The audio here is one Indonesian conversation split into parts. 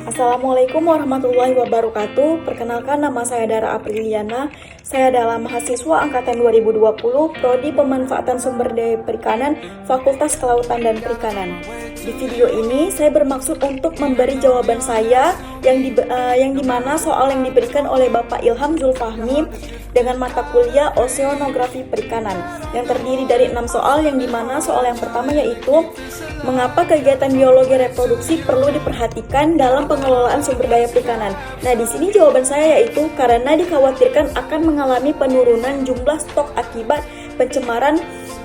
Assalamualaikum warahmatullahi wabarakatuh. Perkenalkan, nama saya Dara Apriliana. Saya adalah mahasiswa angkatan 2020 Prodi Pemanfaatan Sumber Daya Perikanan, Fakultas Kelautan dan Perikanan. Di video ini saya bermaksud untuk memberi jawaban saya yang dimana soal yang diberikan oleh Bapak Ilham Zulfahmi dengan mata kuliah Oceanografi Perikanan yang terdiri dari 6 soal, yang dimana soal yang pertama yaitu mengapa kegiatan biologi reproduksi perlu diperhatikan dalam pengelolaan sumber daya perikanan. Nah, di sini jawaban saya yaitu karena dikhawatirkan akan mengalami penurunan jumlah stok akibat pencemaran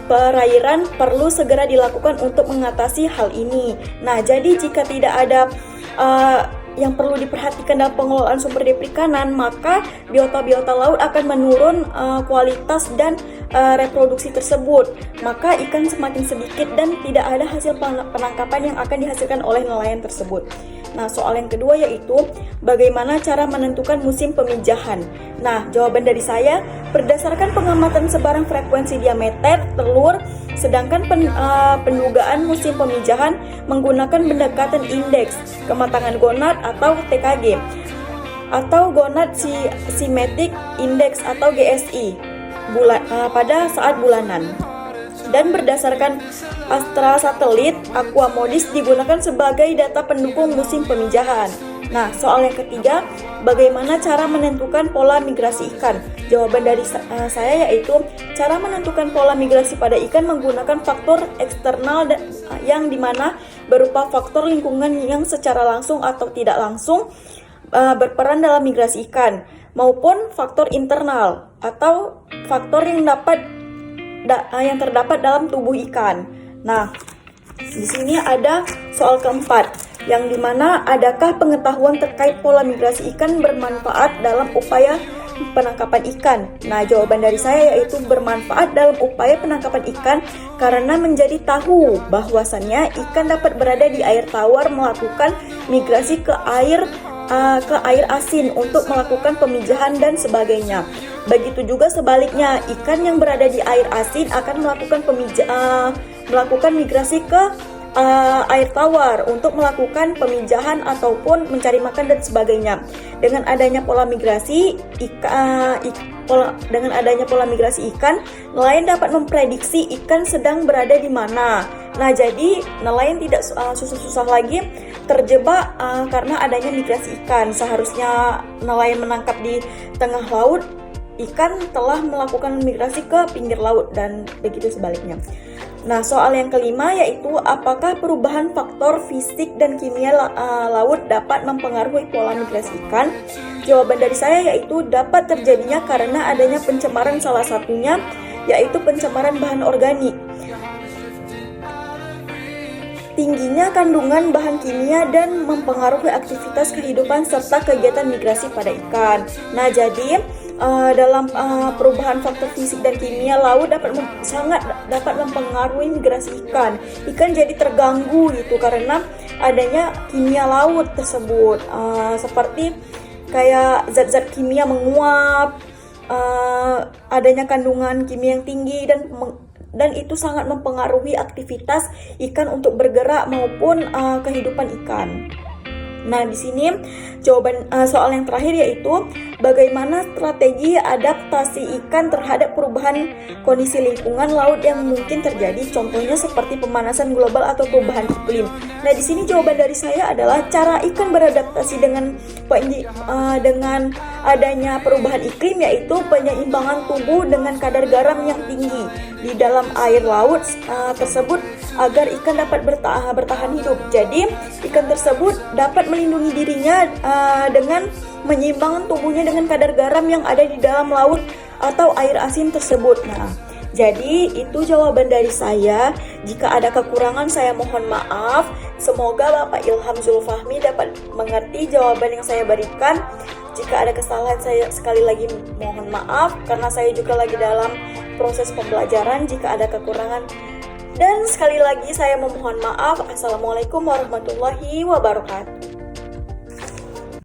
perairan, perlu segera dilakukan untuk mengatasi hal ini. Nah, jadi jika tidak ada yang perlu diperhatikan dalam pengelolaan sumber daya perikanan, maka biota-biota laut akan menurun kualitas dan reproduksi tersebut. Maka ikan semakin sedikit dan tidak ada hasil penangkapan yang akan dihasilkan oleh nelayan tersebut. Nah, soal yang kedua yaitu bagaimana cara menentukan musim pemijahan. Nah, jawaban dari saya berdasarkan pengamatan sebarang frekuensi diameter telur, sedangkan pendugaan musim pemijahan menggunakan pendekatan indeks kematangan gonad atau TKG atau gonad symmetric index atau GSI pada saat bulanan. Dan berdasarkan Astra satelit, Aquamodis digunakan sebagai data pendukung musim pemijahan. Nah, soal yang ketiga, bagaimana cara menentukan pola migrasi ikan? Jawaban dari saya yaitu cara menentukan pola migrasi pada ikan menggunakan faktor eksternal yang dimana berupa faktor lingkungan yang secara langsung atau tidak langsung berperan dalam migrasi ikan, maupun faktor internal atau faktor yang terdapat dalam tubuh ikan. Nah, di sini ada soal keempat, yang dimana adakah pengetahuan terkait pola migrasi ikan bermanfaat dalam upaya penangkapan ikan? Nah, jawaban dari saya yaitu bermanfaat dalam upaya penangkapan ikan karena menjadi tahu bahwasannya ikan dapat berada di air tawar melakukan migrasi ke air asin untuk melakukan pemijahan dan sebagainya. Begitu juga sebaliknya, ikan yang berada di air asin akan melakukan migrasi ke air tawar untuk melakukan pemijahan ataupun mencari makan dan sebagainya. Dengan adanya pola migrasi ikan, nelayan dapat memprediksi ikan sedang berada di mana. Nah, jadi nelayan tidak susah-susah lagi terjebak karena adanya migrasi ikan. Seharusnya nelayan menangkap di tengah laut, ikan telah melakukan migrasi ke pinggir laut dan begitu sebaliknya. Nah, soal yang kelima yaitu apakah perubahan faktor fisik dan kimia laut dapat mempengaruhi pola migrasi ikan? Jawaban dari saya yaitu dapat terjadinya karena adanya pencemaran, salah satunya yaitu pencemaran bahan organik. Tingginya kandungan bahan kimia dan mempengaruhi aktivitas kehidupan serta kegiatan migrasi pada ikan. Nah, jadi dalam perubahan faktor fisik dan kimia laut sangat dapat mempengaruhi migrasi ikan. Ikan jadi terganggu gitu karena adanya kimia laut tersebut, seperti kayak zat-zat kimia menguap, adanya kandungan kimia yang tinggi dan itu sangat mempengaruhi aktivitas ikan untuk bergerak maupun kehidupan ikan. Nah, di sini jawaban soal yang terakhir yaitu bagaimana strategi adaptasi ikan terhadap perubahan kondisi lingkungan laut yang mungkin terjadi, contohnya seperti pemanasan global atau perubahan iklim. Nah, di sini jawaban dari saya adalah cara ikan beradaptasi dengan adanya perubahan iklim yaitu penyeimbangan tubuh dengan kadar garam yang tinggi di dalam air laut tersebut agar ikan dapat bertahan hidup. Jadi, ikan tersebut dapat melindungi dirinya dengan menyeimbangkan tubuhnya dengan kadar garam yang ada di dalam laut atau air asin tersebut. Nah, jadi itu jawaban dari saya. Jika ada kekurangan saya mohon maaf. Semoga Bapak Ilham Zulfahmi dapat mengerti jawaban yang saya berikan. Jika ada kesalahan saya sekali lagi mohon maaf karena saya juga lagi dalam proses pembelajaran. Jika ada kekurangan dan sekali lagi saya memohon maaf. Assalamualaikum warahmatullahi wabarakatuh.